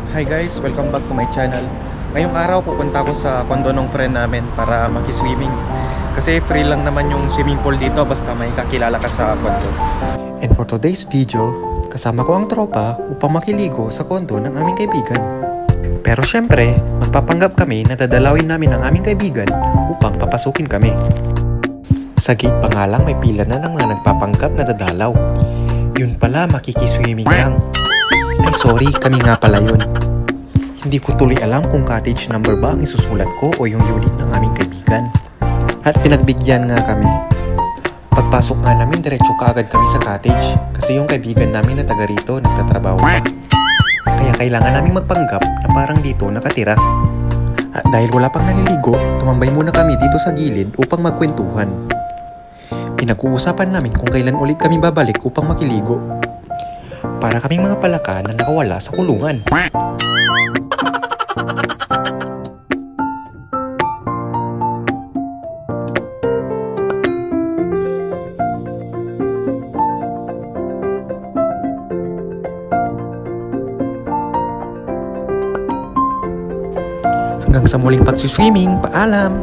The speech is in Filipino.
Hi guys, welcome back to my channel. Ngayong araw pupunta ako sa condo ng friend namin para makiswimming. Kasi free lang naman yung swimming pool dito basta may kakilala ka sa condo. And for today's video, kasama ko ang tropa upang makiligo sa condo ng aming kaibigan. Pero syempre, magpapanggap kami na dadalawin namin ang aming kaibigan upang papasukin kami. Sa gate pa nga lang may pila na ng mga nagpapanggap na dadalaw. Yun pala, makikiswimming lang. Ay sorry, kami nga pala yun. Hindi ko tuloy alam kung cottage number ba ang isusulat ko o yung unit ng aming kaibigan. At pinagbigyan nga kami. Pagpasok nga namin, diretso kaagad kami sa cottage kasi yung kaibigan namin na taga rito nagtatrabaho pa. Kaya kailangan naming magpanggap na parang dito nakatira. At dahil wala pang naliligo, tumambay muna kami dito sa gilid upang magkwentuhan. Pinag-uusapan namin kung kailan ulit kami babalik upang makiligo. Para kaming mga palaka na nakawala sa kulungan. Hanggang sa muling pagsiswimming, paalam!